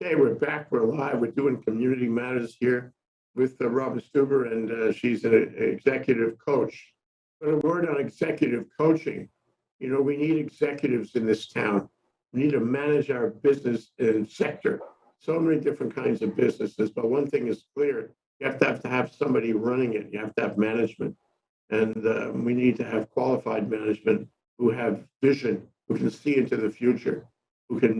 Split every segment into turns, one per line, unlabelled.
Okay, we're back. We're live. We're doing Community Matters here with Robin Stueber, and she's an executive coach. But a word on executive coaching. You know, we need executives in this town. We need to manage our business and sector. So many different kinds of businesses. But one thing is clear: you have to have somebody running it. You have to have management, and we need to have qualified management who have vision, who can see into the future, who can,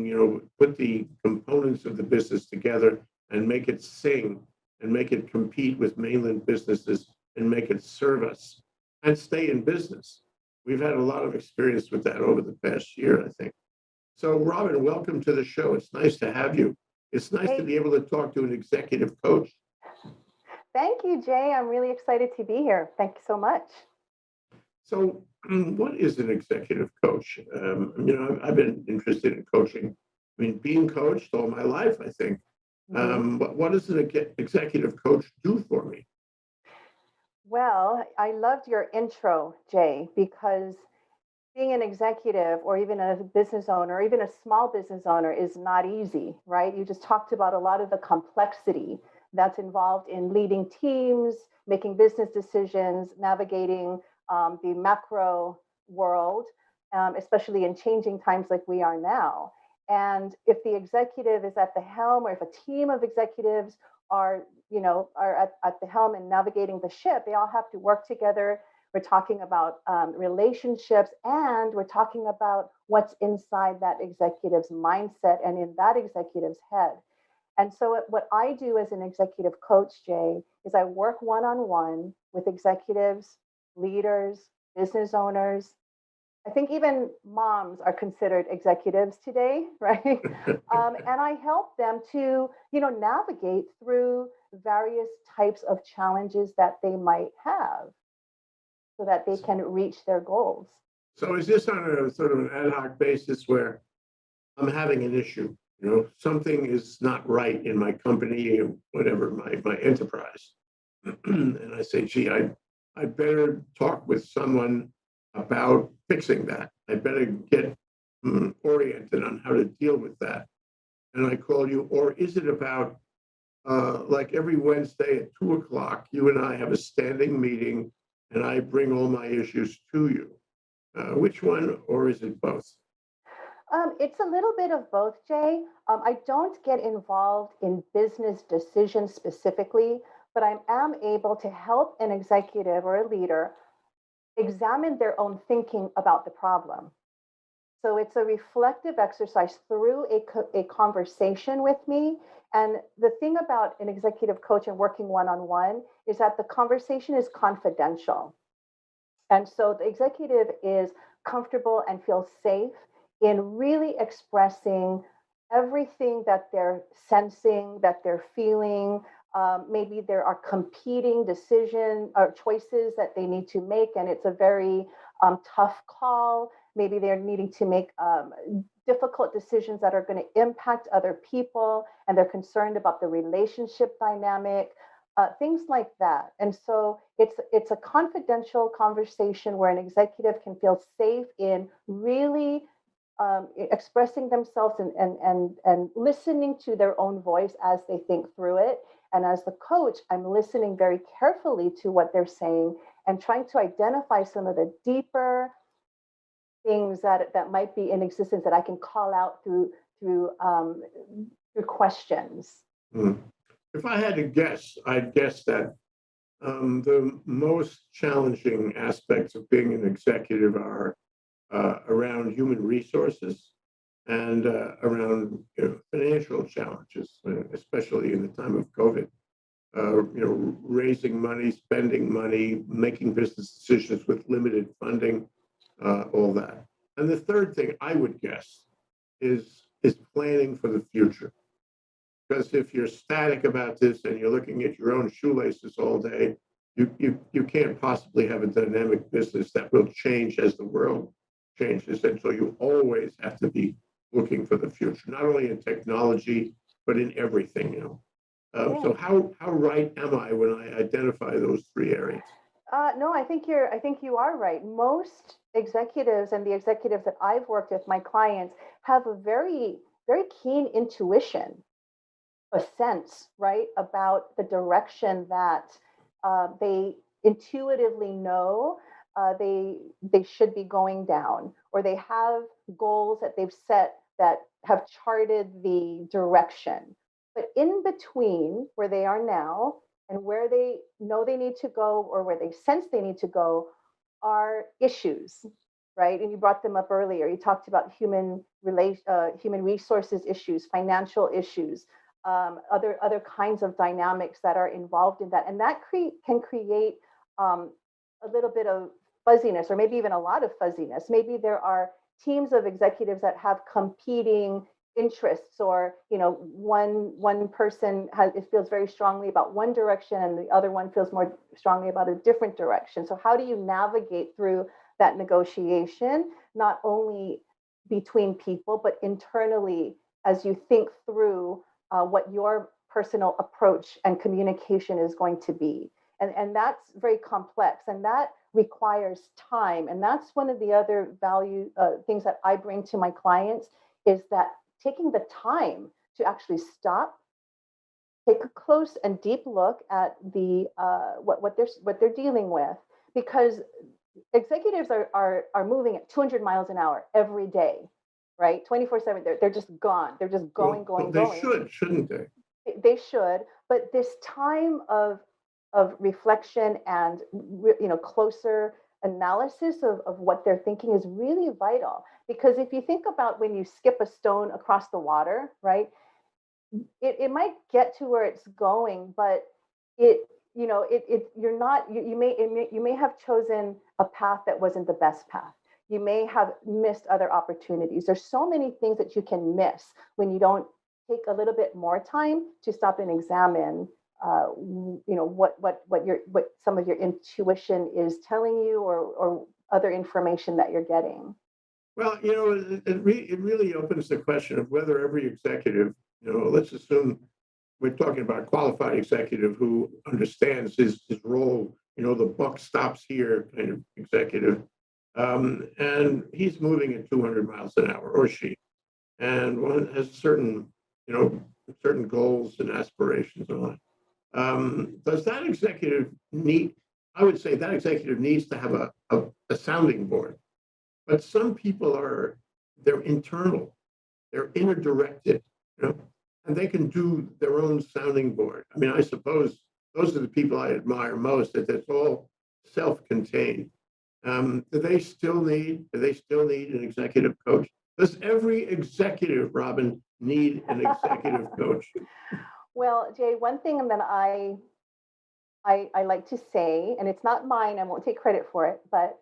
put the components of the business together and make it sing and make it compete with mainland businesses and make it serve us and stay in business. We've had a lot of experience with that over the past year, I think. So, Robin, welcome to the show. It's nice to have you. It's nice to be able to talk to an executive coach.
Thank you, Jay. I'm really excited to be here. Thank you so much.
So, what is an executive coach? I've been interested in coaching. I mean, being coached all my life, I think. But what does an executive coach do for me?
Well, I loved your intro, Jay, because being an executive or even a business owner, or even a small business owner is not easy, right? You just talked about a lot of the complexity that's involved in leading teams, making business decisions, navigating the macro world, especially in changing times like we are now. And if the executive is at the helm, or if a team of executives are at the helm and navigating the ship, they all have to work together. We're talking about relationships, and we're talking about what's inside that executive's mindset and in that executive's head. And so what I do as an executive coach, Jay, is I work one-on-one with executives, leaders, business owners. I think even moms are considered executives today, right? And I help them to, navigate through various types of challenges that they might have so that they can reach their goals.
So is this on a sort of an ad hoc basis where I'm having an issue? Something is not right in my company or whatever, my enterprise. And I say, gee, I better talk with someone about fixing that. I better get oriented on how to deal with that. And I call you, or is it about like every Wednesday at 2:00, you and I have a standing meeting and I bring all my issues to you? Which one, or is it both?
It's a little bit of both, Jay. I don't get involved in business decisions specifically, but I am able to help an executive or a leader examine their own thinking about the problem. So it's a reflective exercise through a conversation with me. And the thing about an executive coach and working one-on-one is that the conversation is confidential. And so the executive is comfortable and feels safe in really expressing everything that they're sensing, that they're feeling. Maybe there are competing decision or choices that they need to make, and it's a very tough call. Maybe they're needing to make difficult decisions that are going to impact other people, and they're concerned about the relationship dynamic, things like that. And so it's a confidential conversation where an executive can feel safe in really expressing themselves and listening to their own voice as they think through it. And as the coach, I'm listening very carefully to what they're saying and trying to identify some of the deeper things that might be in existence that I can call out through questions.
If I had to guess, I'd guess that the most challenging aspects of being an executive are around human resources and around financial challenges, especially in the time of COVID. Raising money, spending money, making business decisions with limited funding, all that. And the third thing I would guess is planning for the future. Because if you're static about this and you're looking at your own shoelaces all day, you can't possibly have a dynamic business that will change as the world changes. And so you always have to be looking for the future, not only in technology, but in everything. So how right am I when I identify those three areas?
No, I think you are right. Most executives and the executives that I've worked with, my clients, have a very, very keen intuition a sense, right, about the direction that they intuitively know they should be going down, or they have goals that they've set that have charted the direction. But in between where they are now and where they know they need to go, or where they sense they need to go, are issues, right? And you brought them up earlier. You talked about human resources issues, financial issues, other kinds of dynamics that are involved in that, and that can create a little bit of fuzziness, or maybe even a lot of fuzziness. Maybe there are teams of executives that have competing interests, or one person it feels very strongly about one direction, and the other one feels more strongly about a different direction. So how do you navigate through that negotiation, not only between people, but internally, as you think through what your personal approach and communication is going to be? And that's very complex, and that requires time. And that's one of the other value things that I bring to my clients, is that taking the time to actually stop, take a close and deep look at the what they're dealing with, because executives are moving at 200 miles an hour every day, right? 24/7. They're just gone. They're just going,
Well,
going,
they
going.
shouldn't they?
They should, but this time of reflection and closer analysis of what they're thinking is really vital. Because if you think about when you skip a stone across the water, right, it might get to where it's going, but it you're not you may have chosen a path that wasn't the best path. You may have missed other opportunities. There's so many things that you can miss when you don't take a little bit more time to stop and examine what some of your intuition is telling you, or other information that you're getting.
Well, it really opens the question of whether every executive, let's assume we're talking about a qualified executive who understands his role, the buck stops here kind of executive. And he's moving at 200 miles an hour, or she, and one has certain goals and aspirations on. Does that executive need, I would say that executive needs to have a sounding board. But some people they're internal, they're inner directed, and they can do their own sounding board. I mean, I suppose those are the people I admire most, that it's all self-contained. Do they still need an executive coach? Does every executive, Robin, need an executive coach?
Well, Jay, one thing that I like to say, and it's not mine, I won't take credit for it, but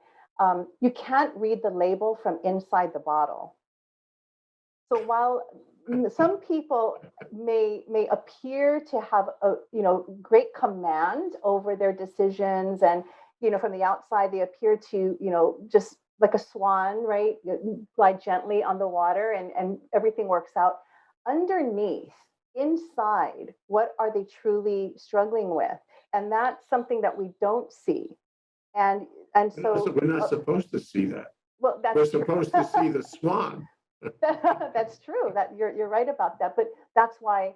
you can't read the label from inside the bottle. So while some people may appear to have a great command over their decisions, and from the outside they appear to just like a swan, right, glide gently on the water, and everything works out. Underneath, inside, what are they truly struggling with? And that's something that we don't see. And so
We're not supposed to see that.
well,
We're
that's true.
supposed to see the swan.
That's true. That you're right about that. But that's why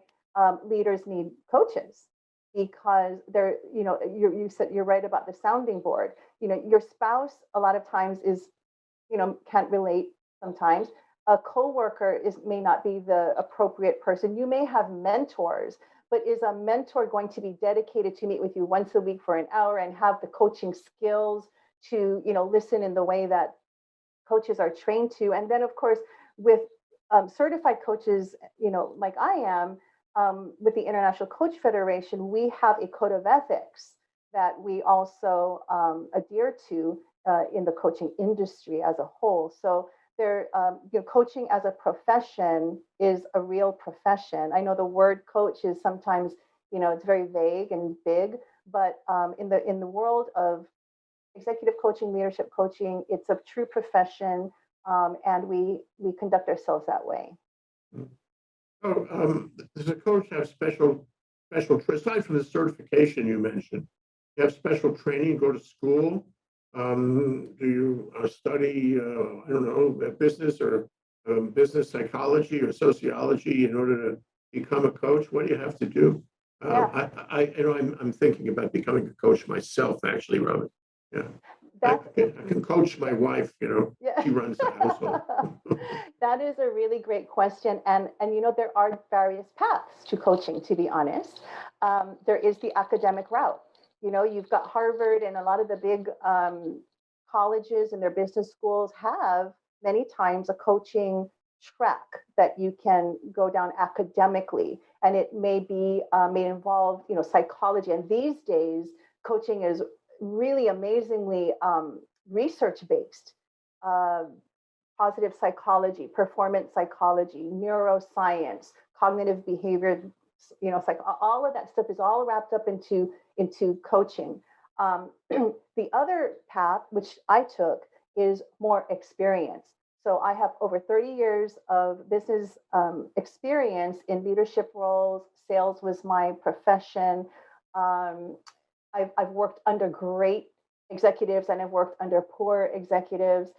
leaders need coaches, because they're you said you're right about the sounding board. Your spouse a lot of times is can't relate sometimes. A coworker may not be the appropriate person. You may have mentors, but is a mentor going to be dedicated to meet with you once a week for an hour and have the coaching skills to listen in the way that coaches are trained to? And then of course with certified coaches, like I am, with the International Coach Federation, we have a code of ethics that we also adhere to in the coaching industry as a whole. So coaching as a profession is a real profession. I know the word coach is sometimes, it's very vague and big, but in the world of executive coaching, leadership coaching, it's a true profession, and we conduct ourselves that way.
Oh, does a coach have aside from the certification you mentioned, you have special training, go to school? Do you study, I don't know, business or business psychology or sociology in order to become a coach? What do you have to do?
Yeah,
I'm thinking about becoming a coach myself, actually, Robin. Yeah,
that's
I can coach my wife.
yeah.
She runs the household.
That is a really great question, and there are various paths to coaching. To be honest, there is the academic route. You've got Harvard, and a lot of the big colleges and their business schools have many times a coaching track that you can go down academically, and it may involve psychology. And these days, coaching is really amazingly research based. Uh, Positive psychology, performance psychology, neuroscience, cognitive behavior, all of that stuff is all wrapped up into coaching. The other path, which I took, is more experience. So I have over 30 years of business experience in leadership roles. Sales was my profession. Um, I've worked under great executives and I've worked under poor executives.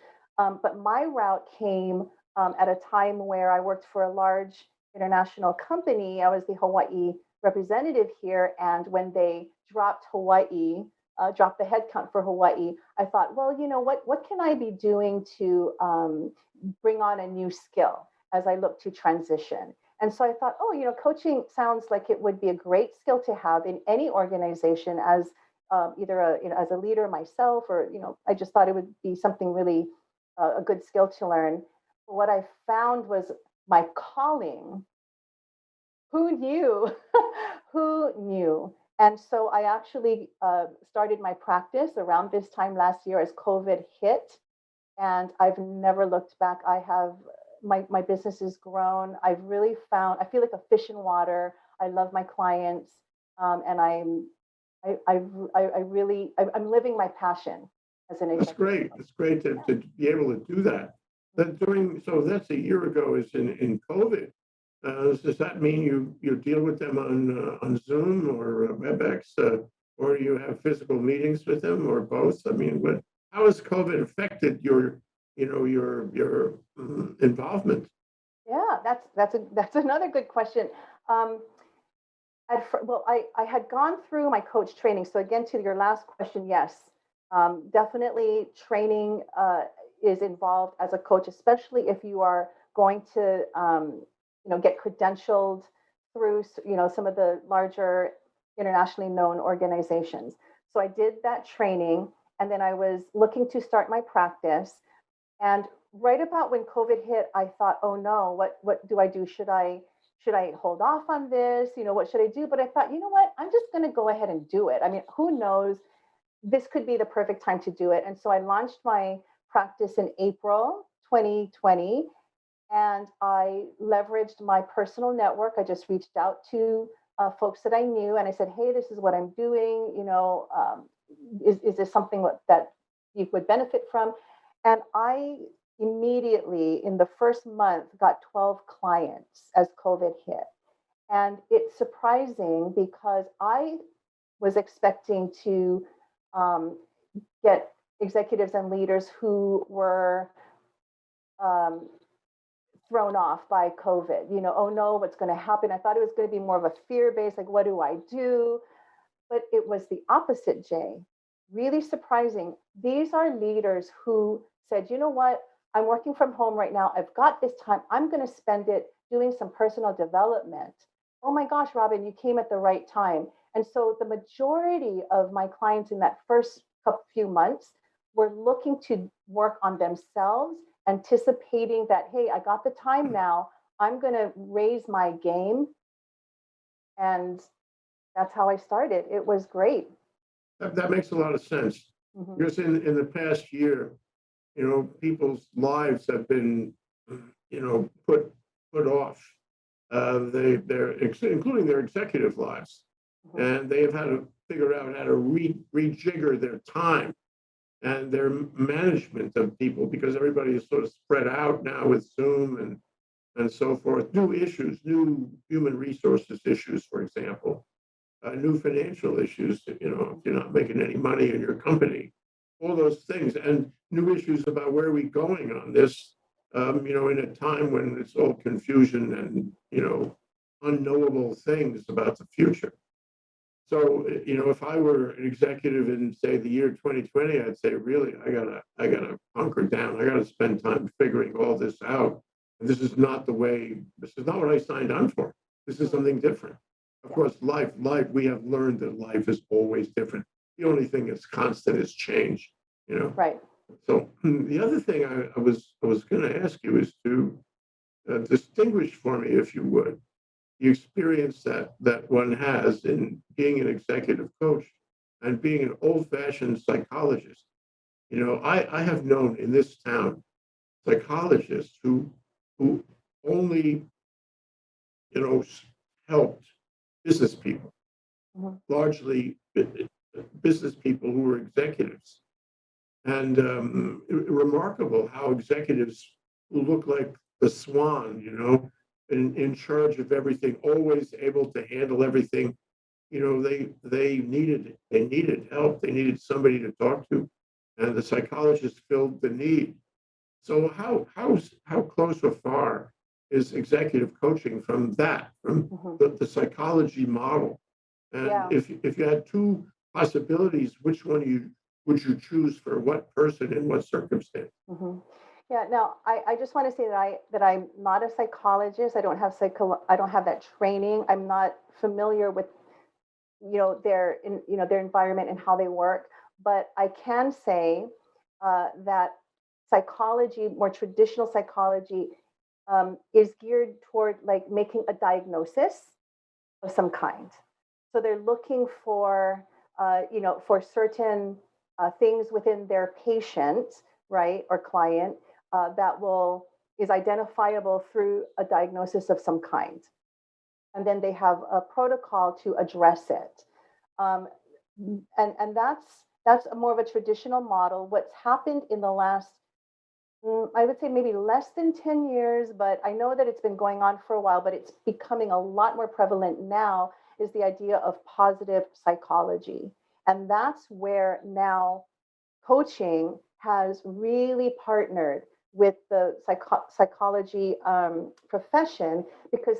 But my route came at a time where I worked for a large international company. I was the Hawaii representative here. And when they dropped dropped the headcount for Hawaii, I thought, well, what can I be doing to bring on a new skill as I look to transition? And so I thought, coaching sounds like it would be a great skill to have in any organization as either as a leader myself, or I just thought it would be something really a good skill to learn. But what I found was my calling. Who knew? Who knew? And so I actually started my practice around this time last year as COVID hit, and I've never looked back. I have my business has grown. I've really found I feel like a fish in water. I love my clients, and I'm living my passion as an
That's
executive.
great. It's great to be able to do that. So that's a year ago. Is in COVID. Does that mean you deal with them on Zoom or WebEx, or you have physical meetings with them, or both? I mean, how has COVID affected your involvement?
Yeah, that's another good question. Um, I had gone through my coach training. So again, to your last question, yes, definitely training is involved as a coach, especially if you are going to get credentialed through some of the larger internationally known organizations. So I did that training, and then I was looking to start my practice. And right about when COVID hit, I thought, oh no, what do I do? Should I hold off on this? What should I do? But I thought, you know what? I'm just going to go ahead and do it. I mean, who knows? This could be the perfect time to do it. And so I launched my practice in April 2020, and I leveraged my personal network. I just reached out to folks that I knew, and I said, hey, this is what I'm doing. Is this something that you would benefit from? And I immediately, in the first month, got 12 clients as COVID hit. And it's surprising because I was expecting to um, get executives and leaders who were um, thrown off by COVID. Oh no, what's going to happen? I thought it was going to be more of a fear based, like, what do I do? But it was the opposite, Jay. Really surprising. These are leaders who said, you know what? I'm working from home right now. I've got this time. I'm going to spend it doing some personal development. Oh my gosh, Robin, you came at the right time. And so the majority of my clients in that first few months were looking to work on themselves, anticipating that, hey, I got the time now. I'm going to raise my game. And that's how I started. It was great.
That makes a lot of sense.
Mhm.
Because in the past year, people's lives have been, put off. Including their executive lives,
Mhm.
and they have had to figure out how to rejigger their time and their management of people, because everybody is sort of spread out now with Zoom and so forth. New issues, new human resources issues, for example, new financial issues. If you're not making any money in your company, all those things, and new issues about where are we going on this. In a time when it's all confusion and unknowable things about the future. So, if I were an executive in, say, the year 2020, I'd say, really, I gotta hunker down. I gotta spend time figuring all this out. This is not this is not what I signed on for. This is something different. Of course, we have learned that life is always different. The only thing that's constant is change, you know?
Right.
So the other thing I was going to ask you is to distinguish for me, if you would, the experience that one has in being an executive coach and being an old-fashioned psychologist. I have known in this town psychologists who only helped business people,
Mhm.
largely business people who were executives. And remarkable how executives who look like the swan, in charge of everything, always able to handle everything. They needed help. They needed somebody to talk to, and the psychologist filled the need. So how close or far is executive coaching from that, from
Mhm.
the psychology model? And
Yeah.
if you had two possibilities, which one would you choose for what person in what circumstance?
Hmm. Yeah. Now, I just want to say that I'm not a psychologist. I don't have that training. I'm not familiar with their environment and how they work. But I can say that psychology, more traditional psychology, is geared toward like making a diagnosis of some kind. So they're looking for certain things within their patient, right, or client that will is identifiable through a diagnosis of some kind, and then they have a protocol to address it. Um, and that's a more of a traditional model. What's happened in the last I would say maybe less than 10 years, but I know that it's been going on for a while, but it's becoming a lot more prevalent now, is the idea of positive psychology. And that's where now coaching has really partnered with the psychology profession, because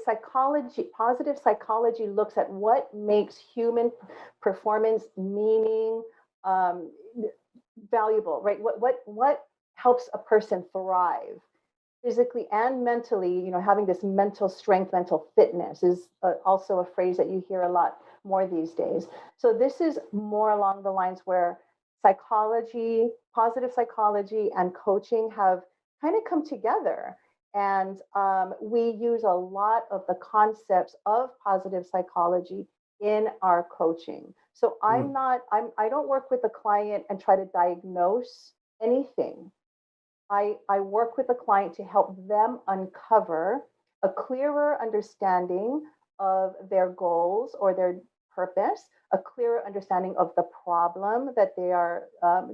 positive psychology looks at what makes human performance meaning, um, valuable, right? What helps a person thrive physically and mentally. Having this mental strength, mental fitness is also a phrase that you hear a lot more these days. So this is more along the lines where psychology, positive psychology, and coaching have kind of come together. And we use a lot of the concepts of positive psychology in our coaching. So
Mm,
I don't work with a client and try to diagnose anything. I work with a client to help them uncover a clearer understanding of their goals or their purpose, a clearer understanding of the problem that they are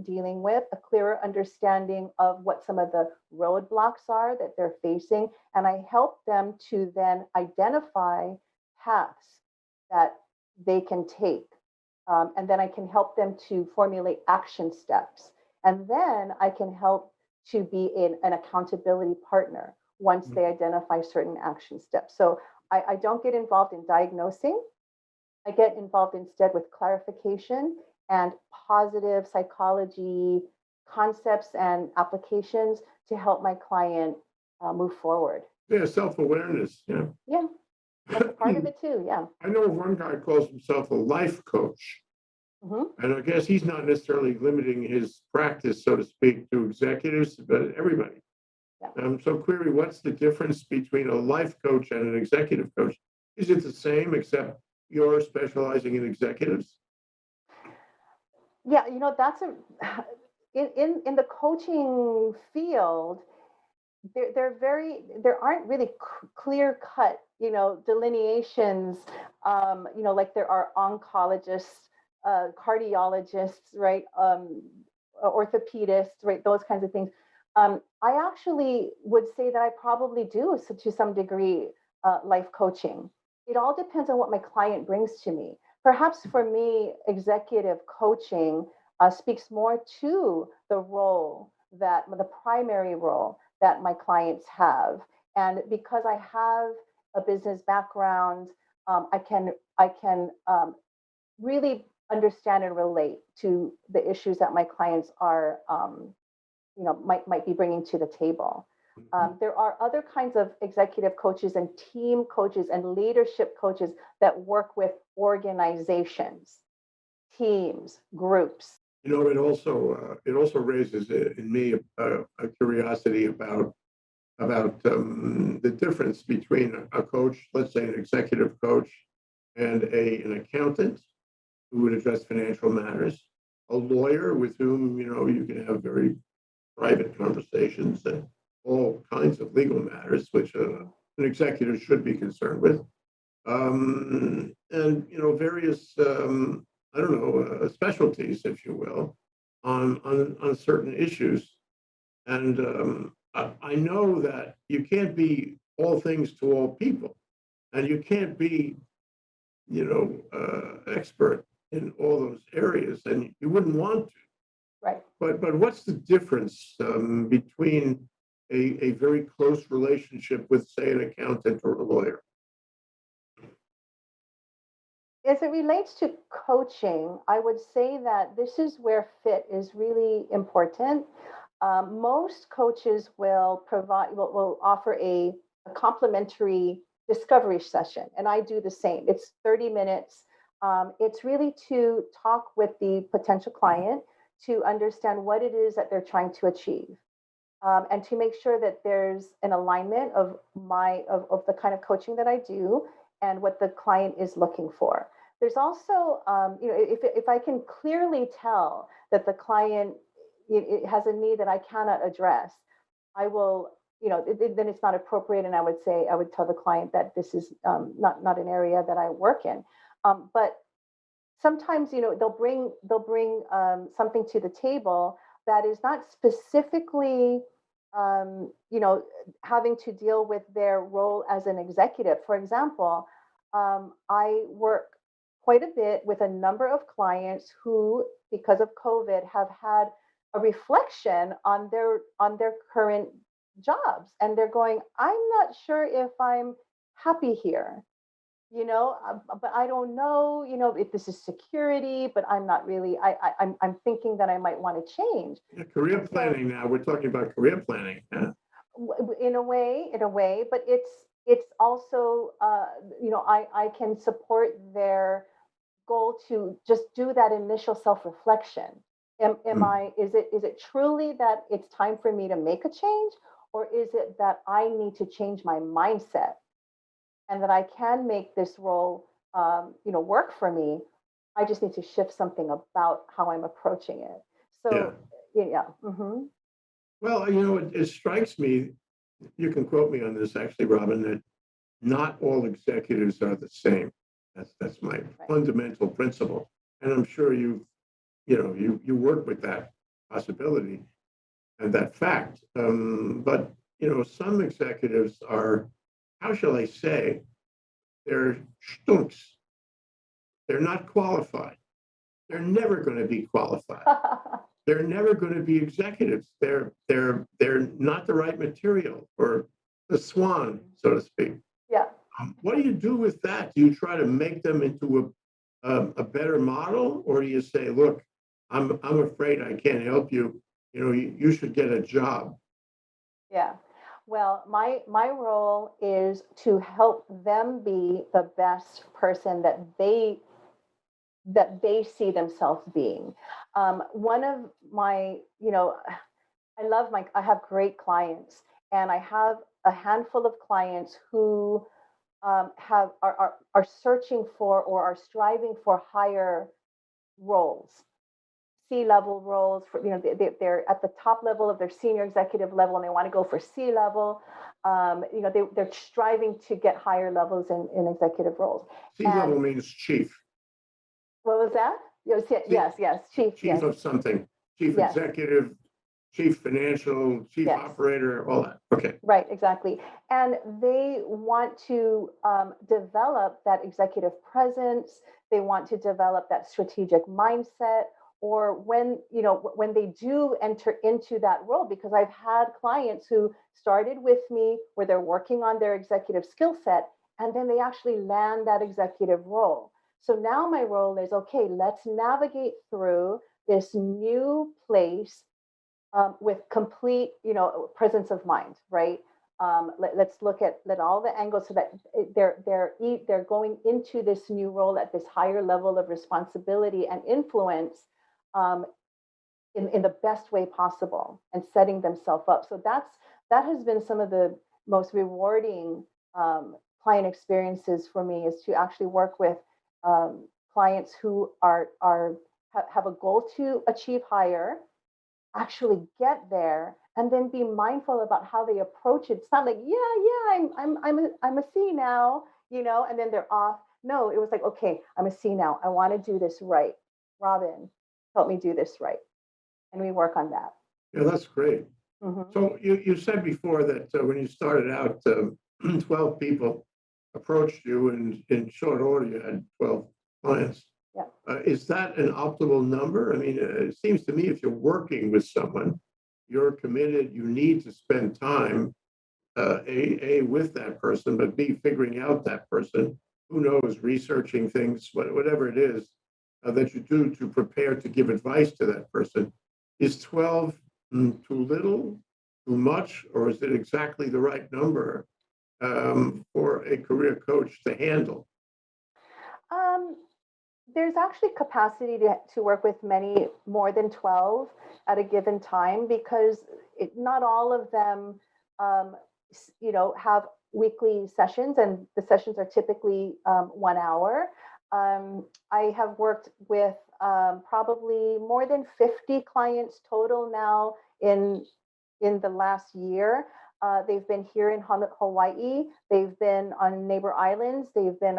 dealing with, a clearer understanding of what some of the roadblocks are that they're facing. And I help them to then identify paths that they can take. And then I can help them to formulate action steps. And then I can help to be an accountability partner once
mm,
they identify certain action steps. So I don't get involved in diagnosing. I get involved instead with clarification and positive psychology concepts and applications to help my client move forward.
yeah, self-awareness. Yeah.
Yeah, that's a part of it too. Yeah.
I know one guy calls himself a life coach,
Hmm.
and I guess he's not necessarily limiting his practice, so to speak, to executives, but everybody.
Yeah.
So, query, what's the difference between a life coach and an executive coach? Is it the same, except you're specializing in executives?
Yeah. That's a in the coaching field, there aren't really clear cut delineations, like there are oncologists, cardiologists, right, orthopedists, right, those kinds of things. I actually would say that I probably do, so to some degree, life coaching. It all depends on what my client brings to me. Perhaps for me, executive coaching speaks more to the primary role that my clients have. And because I have a business background. I can really understand and relate to the issues that my clients are, might be bringing to the table. There are other kinds of executive coaches and team coaches and leadership coaches that work with organizations, teams, groups.
It also raises in me a curiosity about the difference between a coach, let's say an executive coach, and an accountant who would address financial matters, a lawyer with whom you can have very private conversations and all kinds of legal matters, which an executive should be concerned with, and various I don't know specialties, if you will, on certain issues. And I know that you can't be all things to all people, and you can't be expert in all those areas, and you wouldn't want to.
Right.
But what's the difference between a very close relationship with, say, an accountant or a lawyer?
As it relates to coaching, I would say that this is where fit is really important. Most coaches will offer a complimentary discovery session, and I do the same. It's 30 minutes. It's really to talk with the potential client to understand what it is that they're trying to achieve, and to make sure that there's an alignment of the kind of coaching that I do and what the client is looking for. There's also, if I can clearly tell that the client it has a need that I cannot address, I will, then it's not appropriate, and I would tell the client that this is not an area that I work in. But sometimes, they'll bring something to the table that is not specifically, having to deal with their role as an executive. For example, I work quite a bit with a number of clients who, because of COVID, have had a reflection on their current jobs, and they're going, I'm not sure if I'm happy here, but I don't know, if this is security, but I'm not really. I'm thinking that I might want to change.
Yeah, career planning. Now we're talking about career planning. Yeah.
In a way, but it's also, I can support their goal to just do that initial self-reflection. Is it truly that it's time for me to make a change, or is it that I need to change my mindset and that I can make this role, work for me? I just need to shift something about how I'm approaching it.
Yeah.
So, yeah. Mm-hmm.
Well, it strikes me, you can quote me on this actually, Robin, that not all executives are the same. That's my fundamental principle. And I'm sure you work with that possibility and that fact. But some executives are, how shall I say, they're stunks. They're not qualified. They're never going to be qualified. They're never going to be executives. They're not the right material, or the swan, so to speak.
Yeah.
What do you do with that? Do you try to make them into a better model, or do you say, look, I'm afraid I can't help you. You should get a job.
Yeah. Well, my role is to help them be the best person that they see themselves being. One of my, I have great clients, and I have a handful of clients who are searching for or are striving for higher roles, C-level roles. For they're at the top level of their senior executive level, and they want to go for C-level. They're striving to get higher levels in executive roles.
C-level means chief.
What was that? Yes, chief.
Chief of something. Chief
Yes.
executive, chief financial, chief
Yes.
operator, all that. Okay.
Right, exactly. And they want to develop that executive presence. They want to develop that strategic mindset. Or when they do enter into that role, because I've had clients who started with me where they're working on their executive skill set, and then they actually land that executive role. So now my role is, okay, let's navigate through this new place with complete, presence of mind, right? Let's look at all the angles so that they're going into this new role at this higher level of responsibility and influence, um, in the best way possible, and setting themselves up. So that has been some of the most rewarding client experiences for me, is to actually work with clients who have a goal to achieve higher, actually get there, and then be mindful about how they approach it. It's not like, I'm a C now, and then they're off. No, it was like, okay, I'm a C now. I want to do this right. Robin, help me do this right. And we work on that.
Yeah, that's great.
Mhm.
So you said before that when you started out, 12 people approached you, and in short order, you had 12 clients.
Yeah.
Is that an optimal number? I mean, it seems to me if you're working with someone, you're committed, you need to spend time, A, with that person, but B, figuring out that person, who knows, researching things, whatever it is that you do to prepare to give advice to that person. Is 12 too little, too much, or is it exactly the right number for a career coach to handle?
Um, there's actually capacity to work with many more than 12 at a given time, because not all of them, um, have weekly sessions, and the sessions are typically 1 hour. I have worked with probably more than 50 clients total now in the last year. They've been here in Hawaii. They've been on neighbor islands. They've been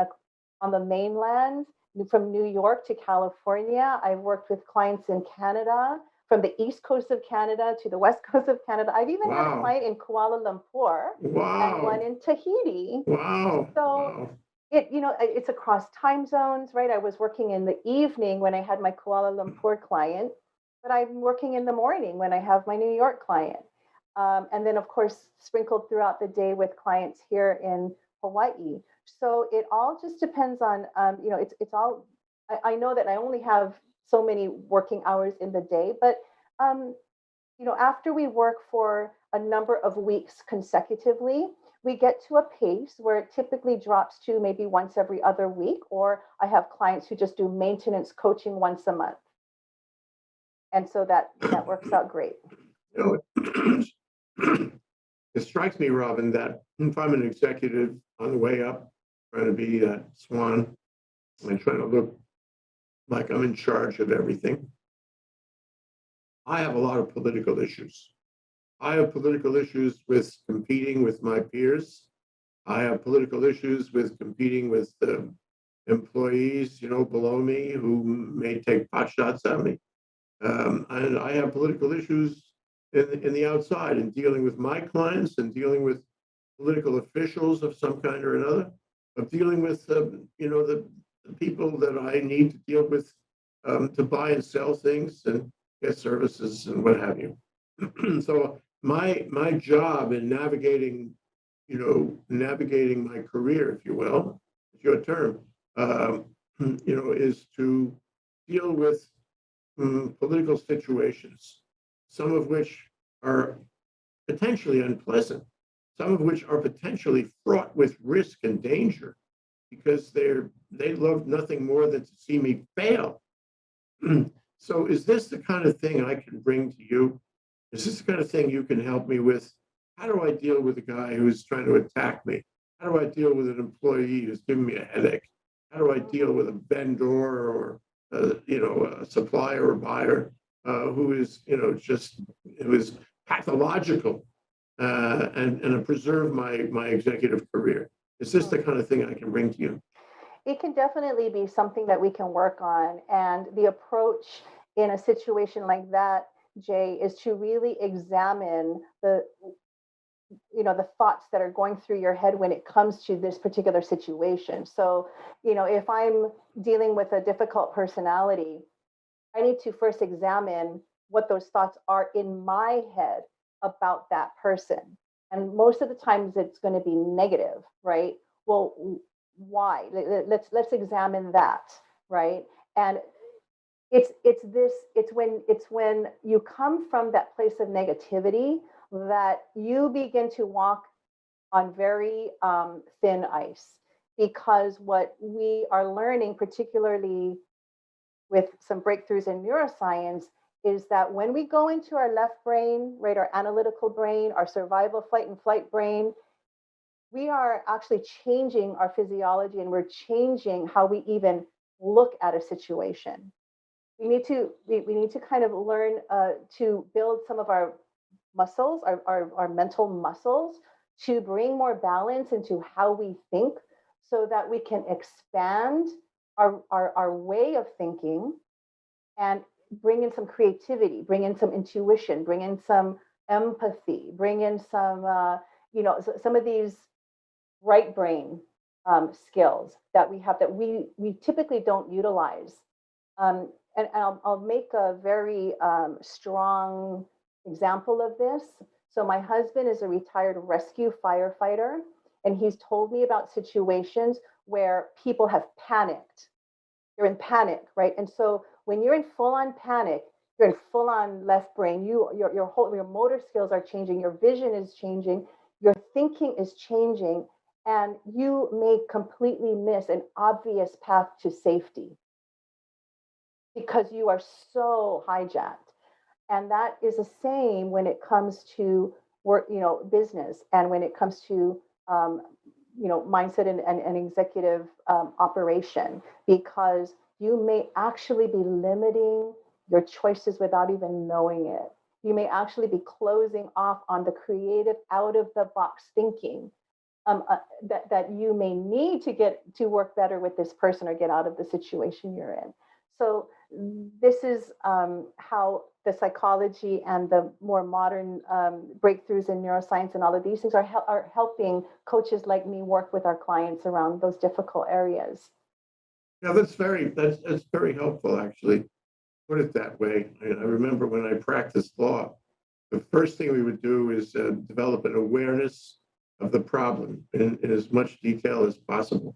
on the mainland, from New York to California. I've worked with clients in Canada, from the east coast of Canada to the west coast of Canada. I've even had a
Wow.
client in Kuala Lumpur and one
Wow.
in Tahiti.
Wow.
So
Wow.
it's across time zones, right? I was working in the evening when I had my Kuala Lumpur client, but I'm working in the morning when I have my New York client. And then, of course, sprinkled throughout the day with clients here in Hawaii. So it all just depends on, it's all, I know that I only have so many working hours in the day, but, after we work for a number of weeks consecutively, we get to a pace where it typically drops to maybe once every other week, or I have clients who just do maintenance coaching once a month. And so that works out great.
You know, it strikes me, Robin, that if I'm an executive on the way up, trying to be that swan, and trying to look like I'm in charge of everything, I have a lot of political issues. I have political issues with competing with my peers. I have political issues with competing with the employees, below me, who may take pot shots at me. And I have political issues in the outside, in dealing with my clients and dealing with political officials of some kind or another, of dealing with the people that I need to deal with, to buy and sell things and get services and what have you. So my job in navigating my career, if you will, it's your term, is to deal with political situations, some of which are potentially unpleasant, some of which are potentially fraught with risk and danger, because they love nothing more than to see me fail. So is this the kind of thing I can bring to you? Is this the kind of thing you can help me with? How do I deal with a guy who's trying to attack me? How do I deal with an employee who's giving me a headache? How do I deal with a vendor or a supplier or buyer who is who is pathological, and preserve my executive career? Is this the kind of thing I can bring to you?
It can definitely be something that we can work on. And the approach in a situation like that, Jay, is to really examine the thoughts that are going through your head when it comes to this particular situation. So, if I'm dealing with a difficult personality, I need to first examine what those thoughts are in my head about that person. And most of the times it's going to be negative, right? well, why? Let's examine that, right? And it's when you come from that place of negativity that you begin to walk on very thin ice, because what we are learning, particularly with some breakthroughs in neuroscience, is that when we go into our left brain, right, our analytical brain, our survival, flight, and flight brain, we are actually changing our physiology, and we're changing how we even look at a situation. We need to kind of learn to build some of our muscles, our mental muscles, to bring more balance into how we think, so that we can expand our way of thinking, and bring in some creativity, bring in some intuition, bring in some empathy, bring in some some of these right brain skills that we have that we typically don't utilize. And I'll make a very strong example of this. So my husband is a retired rescue firefighter, and he's told me about situations where people have panicked. You're in panic, right? And so when you're in full-on panic, you're in full-on left brain. Your motor skills are changing, your vision is changing, your thinking is changing, and you may completely miss an obvious path to safety because you are so hijacked. And that is the same when it comes to work, business, and when it comes to um, mindset and executive operation, because you may actually be limiting your choices without even knowing it. You may actually be closing off on the creative, out of the box thinking that you may need to get to work better with this person or get out of the situation you're in. So this is how the psychology and the more modern breakthroughs in neuroscience and all of these things are helping coaches like me work with our clients around those difficult areas.
Yeah, that's very helpful, actually. Put it that way. I remember when I practiced law, the first thing we would do is develop an awareness of the problem in as much detail as possible.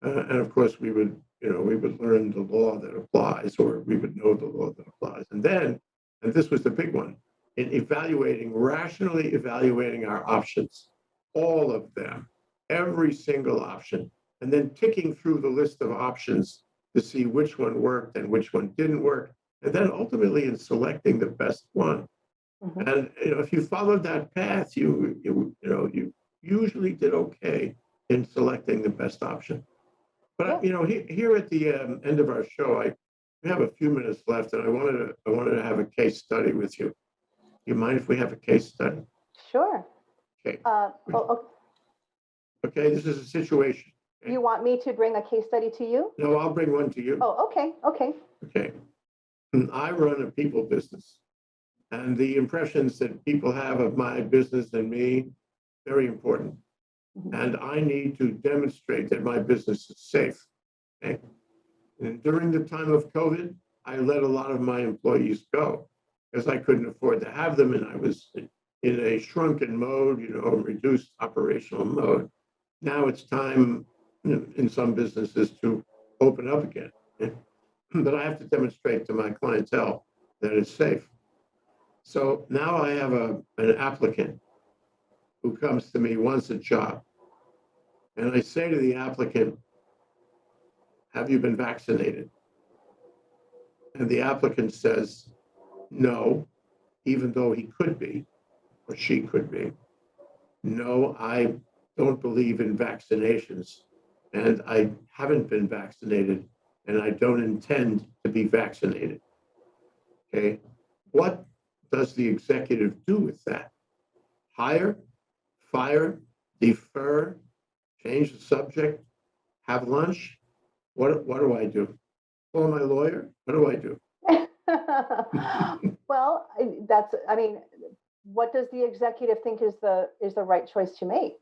And of course, we would learn the law that applies, or we would know the law that applies. And then, and this was the big one, in rationally evaluating our options, all of them, every single option, and then ticking through the list of options to see which one worked and which one didn't work, and then ultimately in selecting the best one.
Mhm.
And if you followed that path, you usually did okay in selecting the best option.
Yeah,
But here at the end of our show, we have a few minutes left, and I wanted to have a case study with you. You mind if we have a case study?
sure.
Okay.
Oh,
Okay. This is a situation. Okay?
you want me to bring a case study to you?
No, I'll bring one to you.
Oh, okay.
Okay. I run a people business, and the impressions that people have of my business and me, very important.
Mhm.
And I need to demonstrate that my business is safe. Okay? And during the time of COVID, I let a lot of my employees go because I couldn't afford to have them, and I was in a shrunken mode, reduced operational mode. Now it's time in some businesses to open up again. But I have to demonstrate to my clientele that it's safe. So now I have an applicant who comes to me, wants a job. And I say to the applicant, have you been vaccinated? And the applicant says, no, even though he could be, or she could be. No, I don't believe in vaccinations, and I haven't been vaccinated, and I don't intend to be vaccinated. Okay. What does the executive do with that? Hire, fire, defer, change the subject, have lunch? What do I do? Call my lawyer? What do I do?
Well, I mean, what does the executive think is the right choice to make?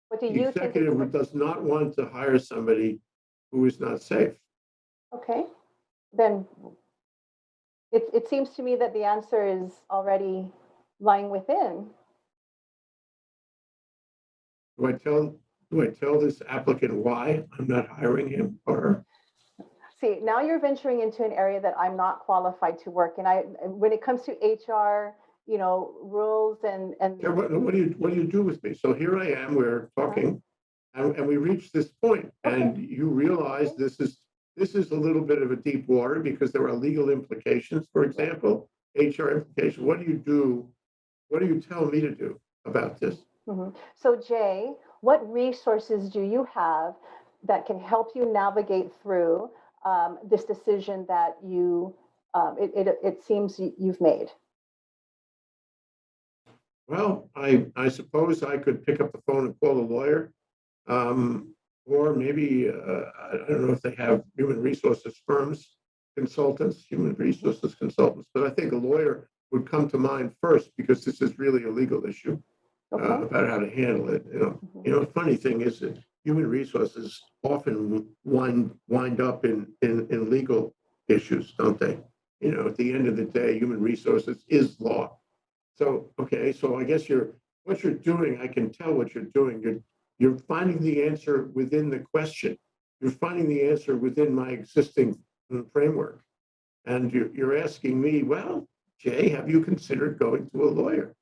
What do
The
you think is the
executive does not want to hire somebody who is not safe.
okay? Then it seems to me that the answer is already lying within.
Do I tell do I tell this applicant why I'm not hiring him or her?
See, now you're venturing into an area that I'm not qualified to work in. When it comes to HR, rules
Yeah, what do you do with me? So here I am, we're talking, and we reach this point, and
okay.
you realize this is a little bit of a deep water because there are legal implications, for example, HR implications. What do you do? What do you tell me to do about this?
So, Jay, what resources do you have that can help you navigate through this decision that it seems you've made?
Well, I suppose I could pick up the phone and call a lawyer, or maybe I don't know if they have human resources firms, consultants, human resources consultants, but I think a lawyer would come to mind first because this is really a legal issue
Okay.
about how to handle it. The funny thing is that human resources often wind up in legal issues, don't they? At the end of the day, human resources is law. So, okay, so I guess what you're doing, I can tell what you're doing. You're finding the answer within the question. You're finding the answer within my existing framework. And you're asking me, well, Jay, have you considered going to a lawyer?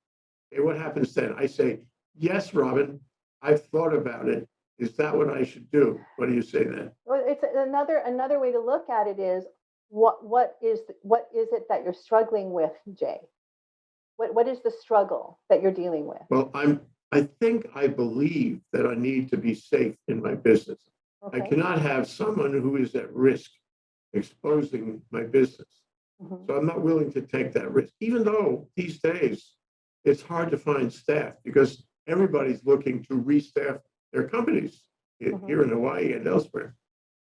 Okay, what happens then? I say, yes, Robin, I've thought about it. Is that what I should do? What do you say then?
Well, it's another way to look at it is what is it that you're struggling with, Jay? What is the struggle that you're dealing with?
Well, I think I believe that I need to be safe in my business. I
Okay.
cannot have someone who is at risk exposing my business. So I'm not willing to take that risk, even though these days it's hard to find staff because everybody's looking to restaff their companies here in Hawaii and elsewhere.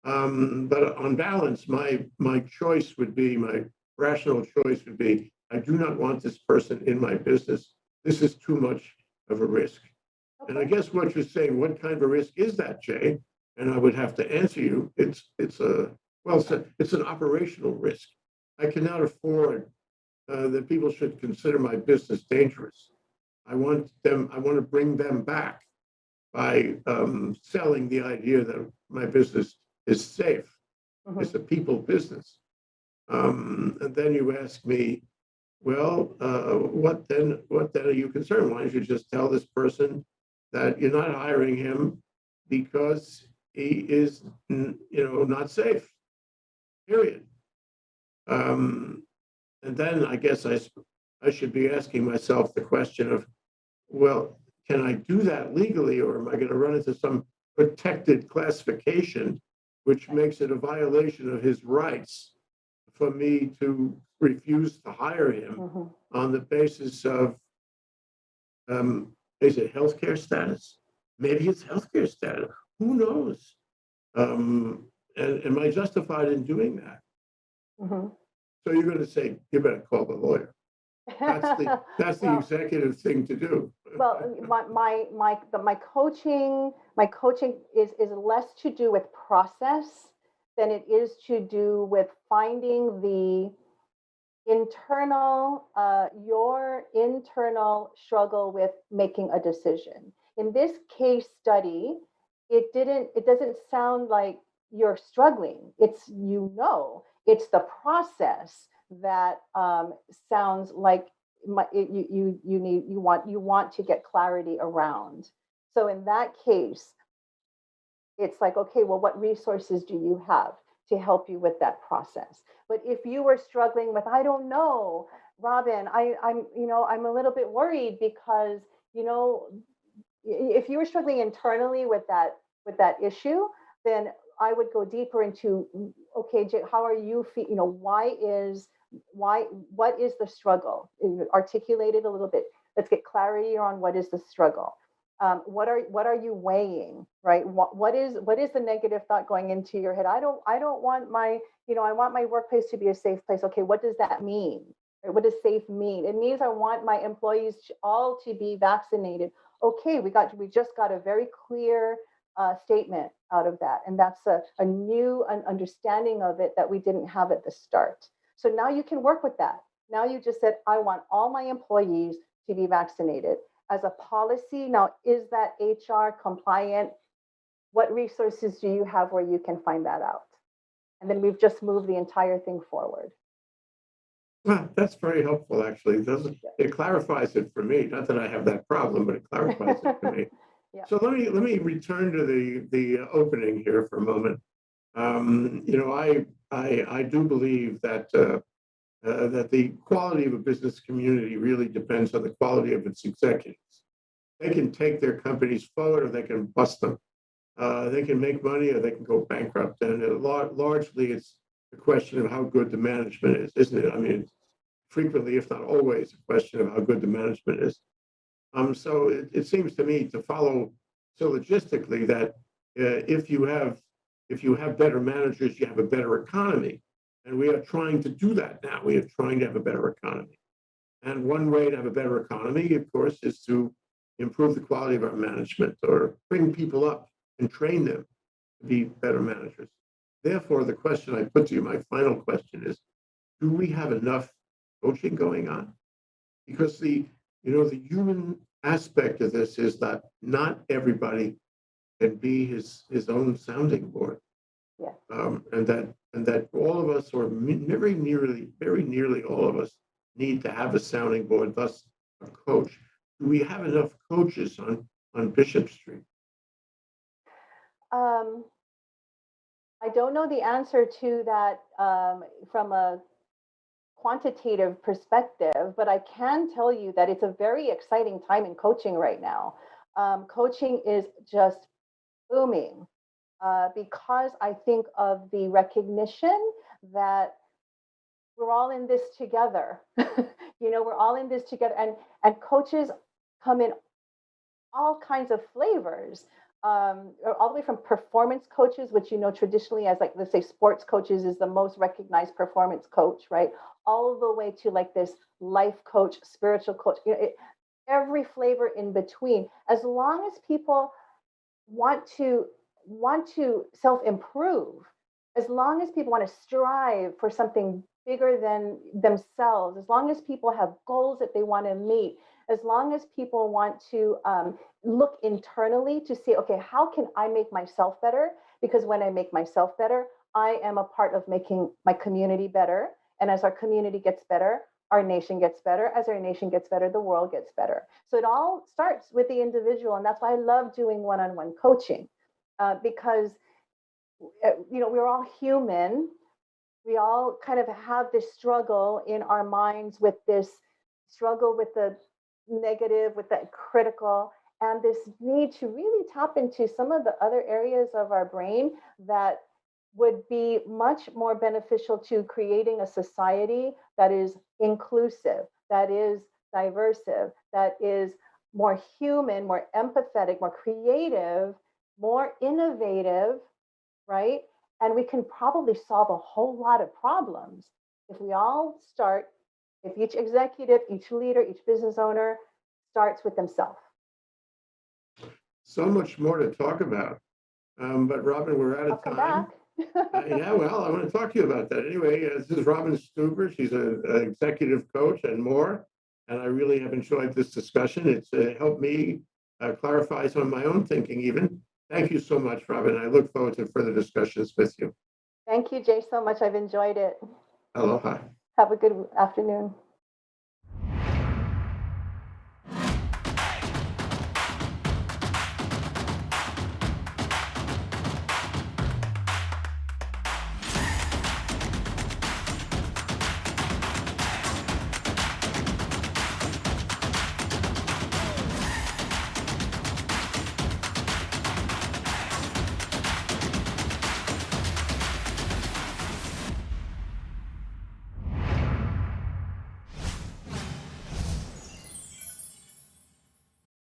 But on balance, my choice would be, my rational choice would be, I do not want this person in my business. This is too much of a risk. And I guess what you're saying, what kind of a risk is that, Jay? And I would have to answer you. It's an operational risk. I cannot afford that people should consider my business dangerous. I want to bring them back by selling the idea that my business is safe. It's a people business. And then you ask me, well, what then? What then are you concerned? Why don't you just tell this person that you're not hiring him because he is, not safe? Period. And then I guess I should be asking myself the question of, well, can I do that legally, or am I going to run into some protected classification, which makes it a violation of his rights for me to refuse to hire him on the basis of, is it healthcare status? Maybe it's healthcare status. Who knows? And am I justified in doing that? So you're going to say, you better call the lawyer. That's the
Well,
executive thing to do.
well, my coaching is less to do with process than it is to do with finding the your internal struggle with making a decision. In this case study, it doesn't sound like you're struggling. It's the process that sounds like you want to get clarity around. So in that case, it's like, okay, well, what resources do you have to help you with that process? But if you were struggling with, I don't know, Robin, I'm a little bit worried because, if you were struggling internally with that issue, then I would go deeper into, okay, Jay, how are you feel? What is the struggle? Articulate it a little bit. Let's get clarity on what is the struggle. What are you weighing, right? What is the negative thought going into your head? I don't want I want my workplace to be a safe place. Okay, what does that mean? What does safe mean? It means I want my employees all to be vaccinated. Okay, we just got a very clear statement out of that, and that's a new understanding of it that we didn't have at the start. So now you can work with that. Now you just said, I want all my employees to be vaccinated as a policy. Now, is that HR compliant? what resources do you have where you can find that out? And then we've just moved the entire thing forward.
Well, that's very helpful, actually. It clarifies it for me. Not that I have that problem, but it clarifies it for me.
Yeah.
So let me return to the opening here for a moment. I do believe that that the quality of a business community really depends on the quality of its executives. They can take their companies forward, or they can bust them. They can make money, or they can go bankrupt. And largely, it's a question of how good the management is, isn't it? I mean, frequently, if not always, a question of how good the management is. So it seems to me to follow syllogistically that if you have better managers, you have a better economy, and we are trying to do that now. We are trying to have a better economy, and one way to have a better economy, of course, is to improve the quality of our management or bring people up and train them to be better managers. Therefore, the question I put to you, my final question is: do we have enough coaching going on? Because the human aspect of this is that not everybody can be his own sounding board.
Yeah.
And that all of us, or very nearly all of us, need to have a sounding board, thus a coach. Do we have enough coaches on Bishop Street?
I don't know the answer to that from a quantitative perspective, but I can tell you that it's a very exciting time in coaching right now. Coaching is just booming because I think of the recognition that we're all in this together. We're all in this together, and coaches come in all kinds of flavors, all the way from performance coaches, which traditionally as, like, let's say sports coaches is the most recognized performance coach, right? All the way to like this life coach, spiritual coach, every flavor in between. As long as people want to self-improve, as long as people want to strive for something bigger than themselves, as long as people have goals that they want to meet, as long as people want to look internally to see, okay, how can I make myself better? Because when I make myself better, I am a part of making my community better. And as our community gets better, our nation gets better. As our nation gets better, the world gets better. So it all starts with the individual. And that's why I love doing one-on-one coaching, because we're all human. We all kind of have this struggle in our minds, with this struggle with the negative, with the critical, and this need to really tap into some of the other areas of our brain that would be much more beneficial to creating a society that is inclusive, that is diverse, that is more human, more empathetic, more creative, more innovative, right? And we can probably solve a whole lot of problems if we all start, if each executive, each leader, each business owner starts with themselves.
So much more to talk about. But Robin, we're out
I'll
of
come
time.
back.
Yeah, well, I want to talk to you about that. Anyway, this is Robin Stueber. She's an executive coach and more. And I really have enjoyed this discussion. It's helped me clarify some of my own thinking even. Thank you so much, Robin. I look forward to further discussions with you.
Thank you, Jay, so much. I've enjoyed it.
Aloha.
Have a good afternoon.